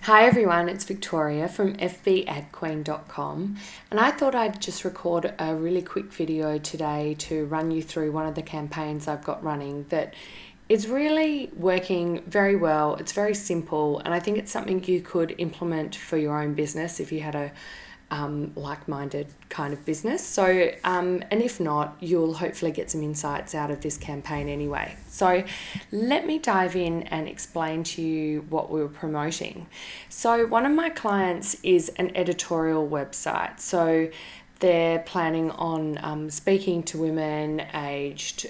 Hi everyone, it's Victoria from fbadqueen.com, and I thought I'd just record a really quick video today to run you through one of the campaigns I've got running that is really working very well. It's very simple, and I think it's something you could implement for your own business if you had a like-minded kind of business. So, and if not, you'll hopefully get some insights out of this campaign anyway. So let me dive in and explain to you what we were promoting. So one of my clients is an editorial website. So they're planning on speaking to women aged,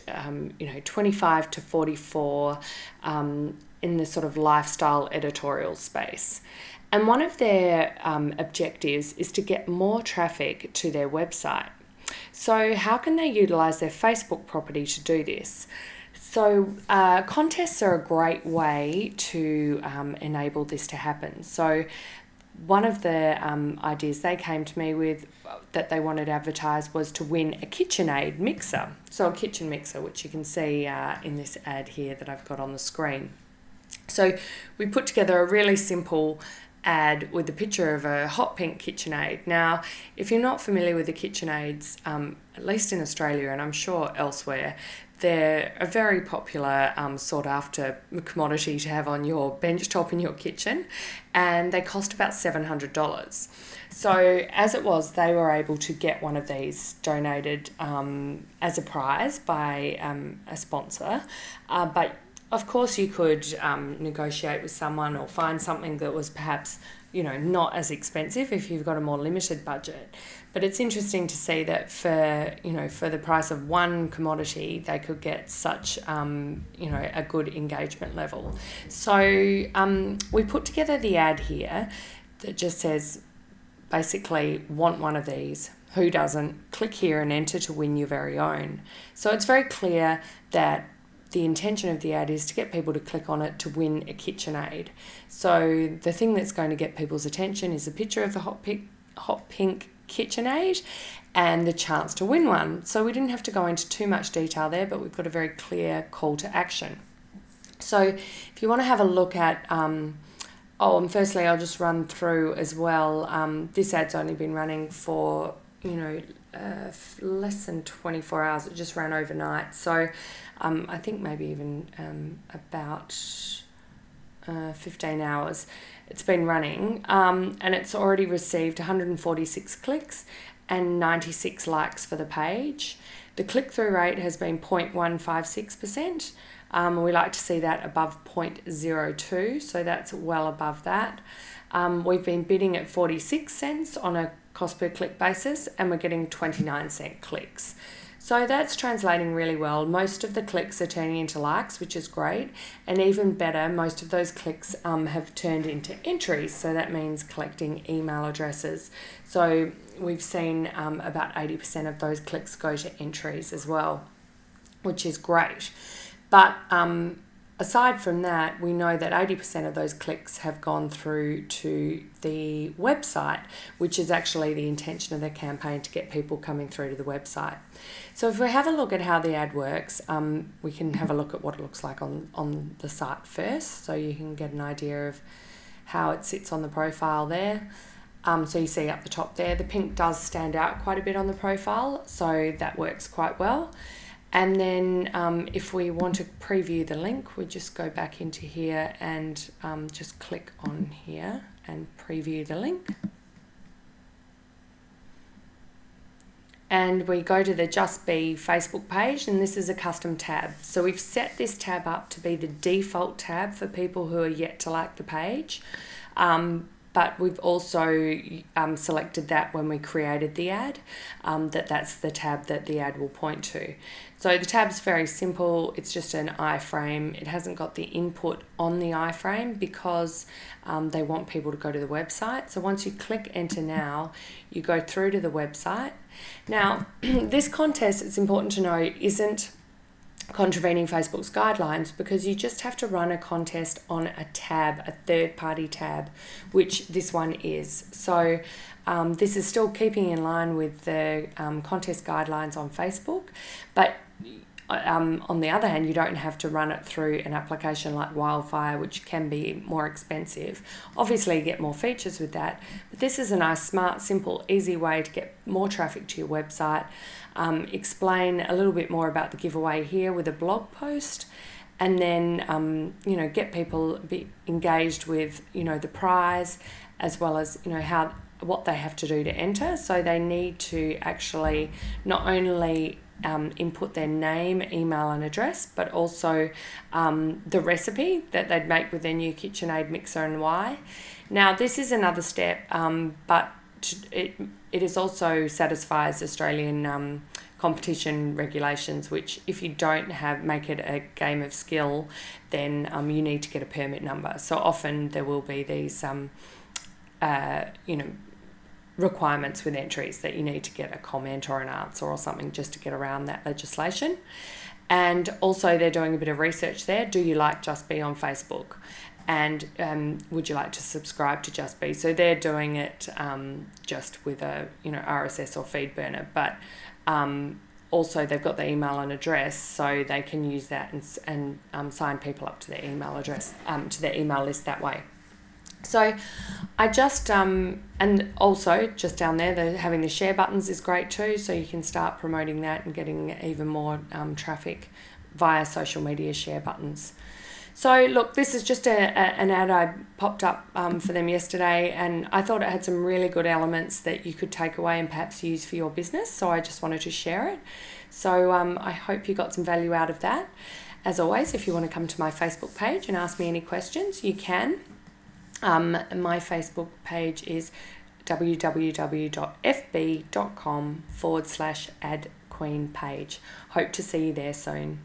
25 to 44 in the sort of lifestyle editorial space. And one of their objectives is to get more traffic to their website. So how can they utilize their Facebook property to do this? So contests are a great way to enable this to happen. So one of the ideas they came to me with that they wanted advertised was to win a KitchenAid mixer. So a kitchen mixer, which you can see in this ad here that I've got on the screen. So we put together a really simple ad with a picture of a hot pink KitchenAid. Now, if you're not familiar with the KitchenAids, at least in Australia and I'm sure elsewhere, they're a very popular sought after commodity to have on your bench top in your kitchen, and they cost about $700. So as it was, they were able to get one of these donated as a prize by a sponsor, but of course, you could negotiate with someone or find something that was perhaps, not as expensive if you've got a more limited budget. But it's interesting to see that for the price of one commodity, they could get such, a good engagement level. So we put together the ad here that just says, basically, want one of these. Who doesn't? Click here and enter to win your very own. So it's very clear that the intention of the ad is to get people to click on it to win a KitchenAid. So the thing that's going to get people's attention is a picture of the hot pink KitchenAid and the chance to win one. So we didn't have to go into too much detail there, but we've got a very clear call to action. So if you want to have a look at, and firstly I'll just run through as well, this ad's only been running for, less than 24 hours. It just ran overnight. So I think maybe even about 15 hours it's been running, and it's already received 146 clicks and 96 likes for the page. The click-through rate has been 0.156%. We like to see that above 0.02, so that's well above that. We've been bidding at 46 cents on a cost per click basis, and we're getting 29-cent clicks. So that's translating really well. Most of the clicks are turning into likes, which is great. And even better, most of those clicks have turned into entries. So that means collecting email addresses. So we've seen about 80% of those clicks go to entries as well, which is great. But aside from that, we know that 80% of those clicks have gone through to the website, which is actually the intention of the campaign, to get people coming through to the website. So if we have a look at how the ad works, we can have a look at what it looks like on the site first, so you can get an idea of how it sits on the profile there. So you see up the top there, the pink does stand out quite a bit on the profile, so that works quite well. And then if we want to preview the link, we just go back into here and just click on here and preview the link. And we go to the Just Be Facebook page, and this is a custom tab. So we've set this tab up to be the default tab for people who are yet to like the page. But we've also selected that when we created the ad, that's the tab that the ad will point to. So the tab's very simple. It's just an iframe. It hasn't got the input on the iframe because they want people to go to the website. So once you click enter now, you go through to the website. Now, this contest, it's important to know, isn't contravening Facebook's guidelines, because you just have to run a contest on a tab, a third-party tab, which this one is. So this is still keeping in line with the contest guidelines on Facebook, but on the other hand, you don't have to run it through an application like Wildfire, which can be more expensive. Obviously, you get more features with that, but this is a nice, smart, simple, easy way to get more traffic to your website. Explain a little bit more about the giveaway here with a blog post, and then get people be engaged with the prize, as well as what they have to do to enter. So they need to actually not only input their name, email and address, but also the recipe that they'd make with their new KitchenAid mixer and why. Now this is another step, but it is also satisfies Australian competition regulations, which if you don't make it a game of skill, then you need to get a permit number. So often there will be these requirements with entries that you need to get a comment or an answer or something just to get around that legislation. And also they're doing a bit of research there. Do you like Just Be on Facebook? And would you like to subscribe to Just Be? So they're doing it just with a RSS or feed burner, but also they've got the email and address, so they can use that and sign people up to their email address, to their email list that way. So I just, and also just down there, having the share buttons is great too, so you can start promoting that and getting even more traffic via social media share buttons. So look, this is just an ad I popped up for them yesterday, and I thought it had some really good elements that you could take away and perhaps use for your business, so I just wanted to share it. So I hope you got some value out of that. As always, if you want to come to my Facebook page and ask me any questions, you can. My Facebook page is www.fb.com/adqueenpage. Hope to see you there soon.